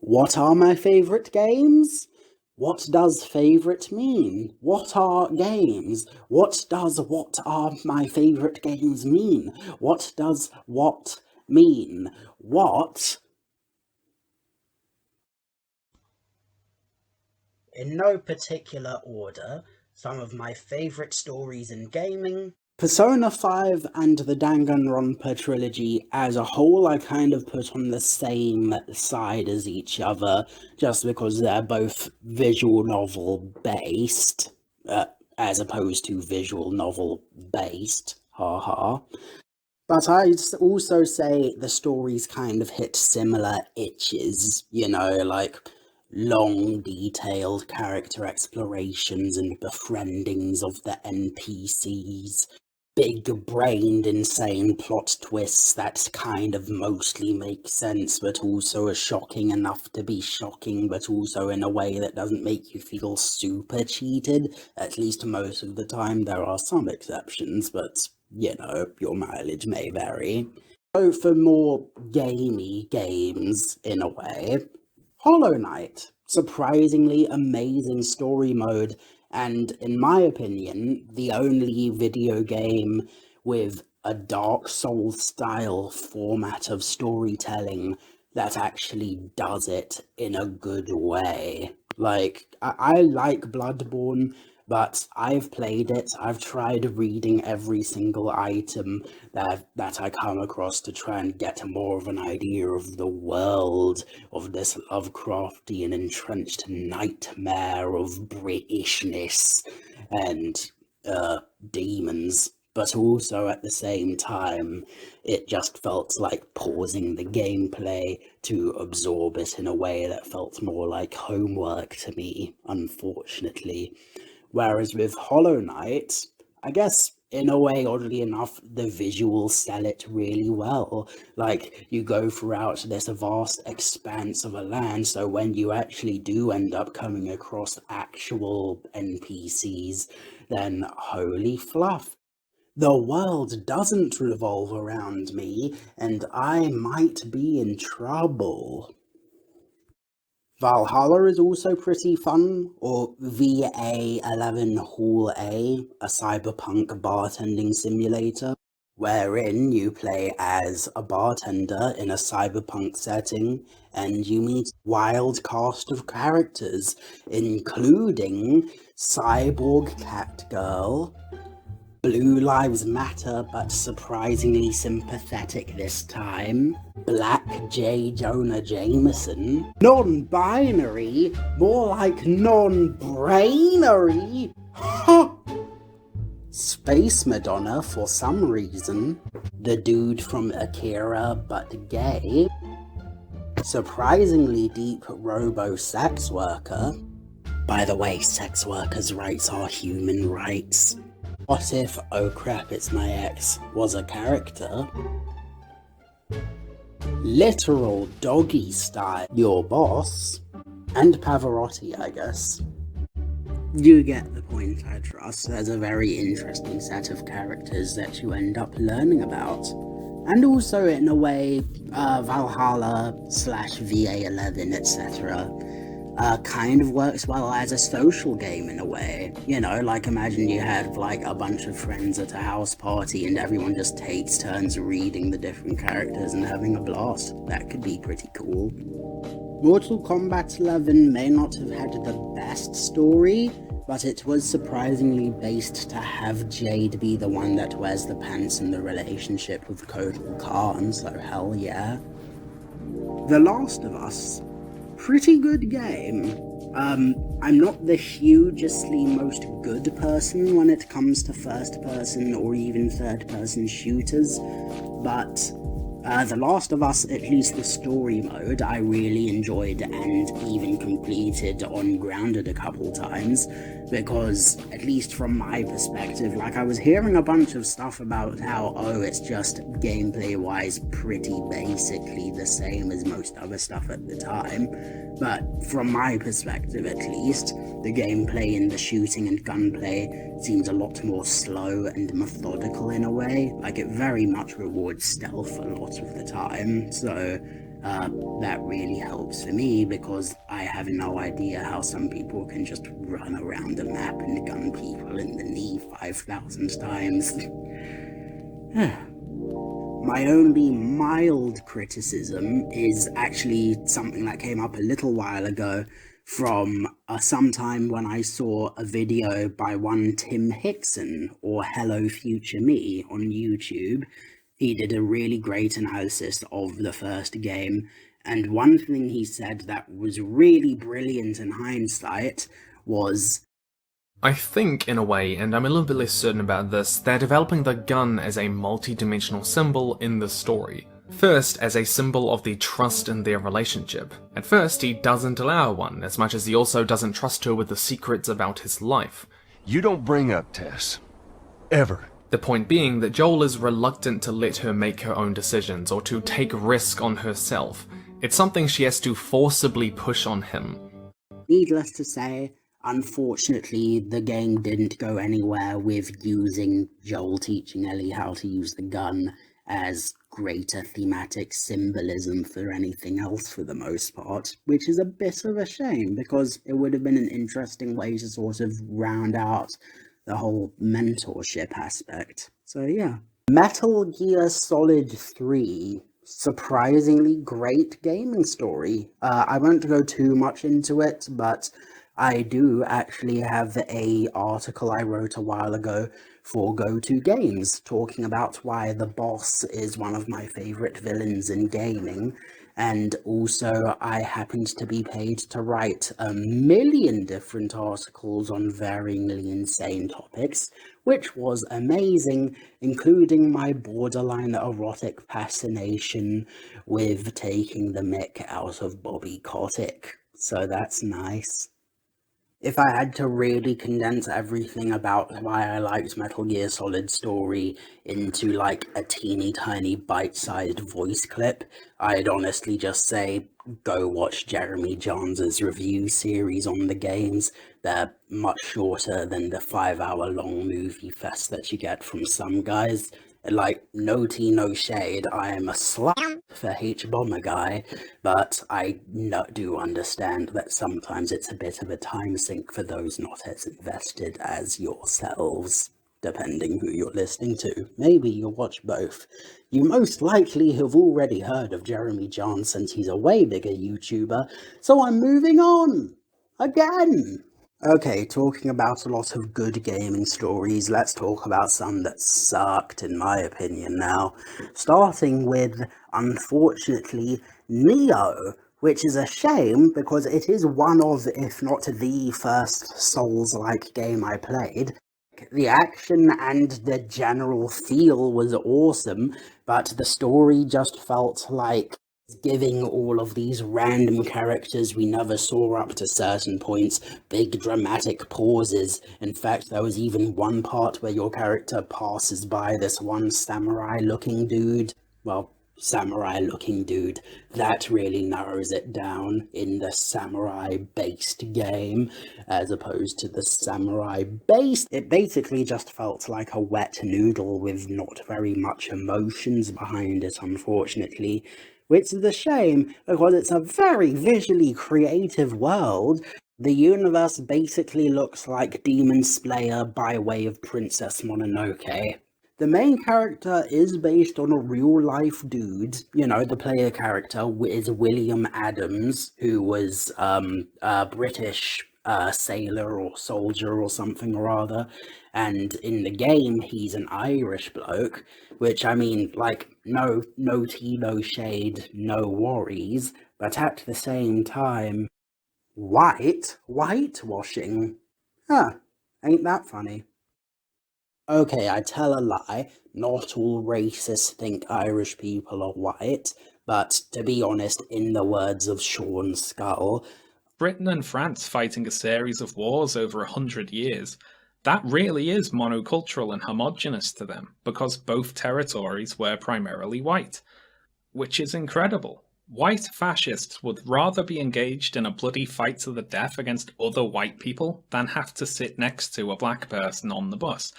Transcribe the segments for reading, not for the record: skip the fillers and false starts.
What are my favourite games? What does favourite mean? What are games? What does what are my favourite games mean? What does what mean? What? In no particular order, some of my favourite stories in gaming. Persona 5 and the Danganronpa trilogy as a whole I kind of put on the same side as each other, just because they're both visual novel based, as opposed to visual novel based, haha. But I'd also say the stories kind of hit similar itches, like long, detailed character explorations and befriendings of the NPCs, big-brained, insane plot twists that kind of mostly make sense, but also are shocking enough to be shocking, but also in a way that doesn't make you feel super cheated. At least most of the time. There are some exceptions, but, your mileage may vary. So for more gamey games, in a way, Hollow Knight. Surprisingly amazing story mode, and in my opinion, the only video game with a Dark Souls style format of storytelling that actually does it in a good way. Like, I like Bloodborne, but I've played it, I've tried reading every single item that I come across to try and get more of an idea of the world of this Lovecraftian entrenched nightmare of Britishness and demons, but also at the same time, it just felt like pausing the gameplay to absorb it in a way that felt more like homework to me, unfortunately. Whereas with Hollow Knight, I guess in a way, oddly enough, the visuals sell it really well. Like, you go throughout this vast expanse of a land, so when you actually do end up coming across actual NPCs, then holy fluff. The world doesn't revolve around me, and I might be in trouble. Valhalla is also pretty fun, or VA11 Hall a cyberpunk bartending simulator, wherein you play as a bartender in a cyberpunk setting, and you meet a wild cast of characters, including Cyborg Catgirl, Blue Lives Matter, but surprisingly sympathetic this time, Black J. Jonah Jameson, non-binary, more like non-brainery, Space Madonna for some reason, the dude from Akira but gay, surprisingly deep robo-sex worker. By the way, sex workers' rights are human rights. What if Oh Crap It's My Ex was a character? Literal doggy style, your boss, and Pavarotti, I guess. You get the point, I trust. There's a very interesting set of characters that you end up learning about. And also, in a way, Valhalla / VA11, etc. Kind of works well as a social game in a way. Like imagine you had like a bunch of friends at a house party and everyone just takes turns reading the different characters and having a blast. That could be pretty cool. Mortal Kombat 11 may not have had the best story, but it was surprisingly based to have Jade be the one that wears the pants in the relationship with Kotal Khan, so hell yeah. The Last of Us. Pretty good game. I'm not the hugely most good person when it comes to first person or even third person shooters, but The Last of Us, at least the story mode, I really enjoyed and even completed on Grounded a couple times, because, at least from my perspective, like I was hearing a bunch of stuff about how, it's just gameplay-wise pretty basically the same as most other stuff at the time, but from my perspective at least, the gameplay and the shooting and gunplay seems a lot more slow and methodical in a way. Like, it very much rewards stealth a lot of the time, so That really helps for me because I have no idea how some people can just run around a map and gun people in the knee 5,000 times. My only mild criticism is actually something that came up a little while ago from sometime when I saw a video by one Tim Hickson, or Hello Future Me, on YouTube. He did a really great analysis of the first game, and one thing he said that was really brilliant in hindsight was, I think, in a way, and I'm a little bit less certain about this, they're developing the gun as a multi-dimensional symbol in the story. First, as a symbol of the trust in their relationship. At first, he doesn't allow one, as much as he also doesn't trust her with the secrets about his life. You don't bring up Tess. Ever. The point being that Joel is reluctant to let her make her own decisions, or to take risk on herself. It's something she has to forcibly push on him. Needless to say, unfortunately, the game didn't go anywhere with using Joel teaching Ellie how to use the gun as greater thematic symbolism for anything else for the most part, which is a bit of a shame because it would have been an interesting way to sort of round out the whole mentorship aspect. So yeah. Metal Gear Solid 3. Surprisingly great gaming story. I won't go too much into it, but I do actually have a article I wrote a while ago for Go-To Games talking about why the boss is one of my favorite villains in gaming, and also I happened to be paid to write a million different articles on varyingly insane topics, which was amazing, including my borderline erotic fascination with taking the mick out of Bobby Kotick. So that's nice. If I had to really condense everything about why I liked Metal Gear Solid story into like a teeny tiny bite-sized voice clip, I'd honestly just say go watch Jeremy Johns' review series on the games. They're much shorter than the 5-hour-long movie fest that you get from some guys. Like, no tea, no shade, I am a slut for H-Bomber Guy, but I do understand that sometimes it's a bit of a time sink for those not as invested as yourselves, depending who you're listening to. Maybe you'll watch both. You most likely have already heard of Jeremy Johns since he's a way bigger YouTuber, so I'm moving on! Again! Okay, talking about a lot of good gaming stories, let's talk about some that sucked, in my opinion now. Starting with, unfortunately, Neo, which is a shame because it is one of, if not the first Souls-like game I played. The action and the general feel was awesome, but the story just felt like giving all of these random characters we never saw up to certain points big dramatic pauses. In fact, there was even one part where your character passes by this one samurai-looking dude. Well, samurai-looking dude. That really narrows it down in the samurai-based game, as opposed to the samurai-based. It basically just felt like a wet noodle with not very much emotions behind it, unfortunately. Which is a shame, because it's a very visually creative world. The universe basically looks like Demon Slayer by way of Princess Mononoke. The main character is based on a real-life dude. You know, the player character is William Adams, who was a British sailor or soldier or something or other, and in the game he's an Irish bloke, which, I mean, like, no tea, no shade, no worries, but at the same time, whitewashing. Huh, ain't that funny? Okay, I tell a lie, not all racists think Irish people are white, but to be honest, in the words of Sean Skull, Britain and France fighting a series of wars over 100 years, that really is monocultural and homogenous to them, because both territories were primarily white. Which is incredible. White fascists would rather be engaged in a bloody fight to the death against other white people than have to sit next to a black person on the bus.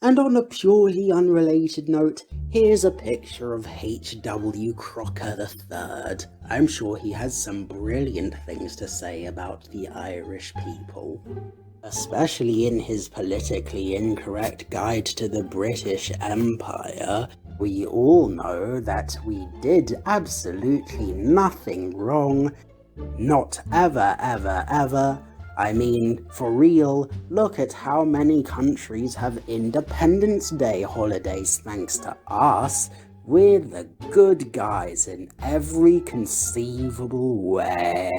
And on a purely unrelated note, here's a picture of H.W. Crocker III. I'm sure he has some brilliant things to say about the Irish people. Especially in his politically incorrect guide to the British Empire. We all know that we did absolutely nothing wrong. Not ever, ever, ever. I mean, for real, look at how many countries have Independence Day holidays thanks to us. We're the good guys in every conceivable way.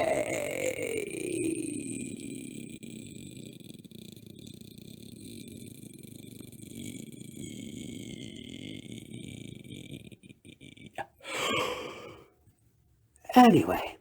Anyway,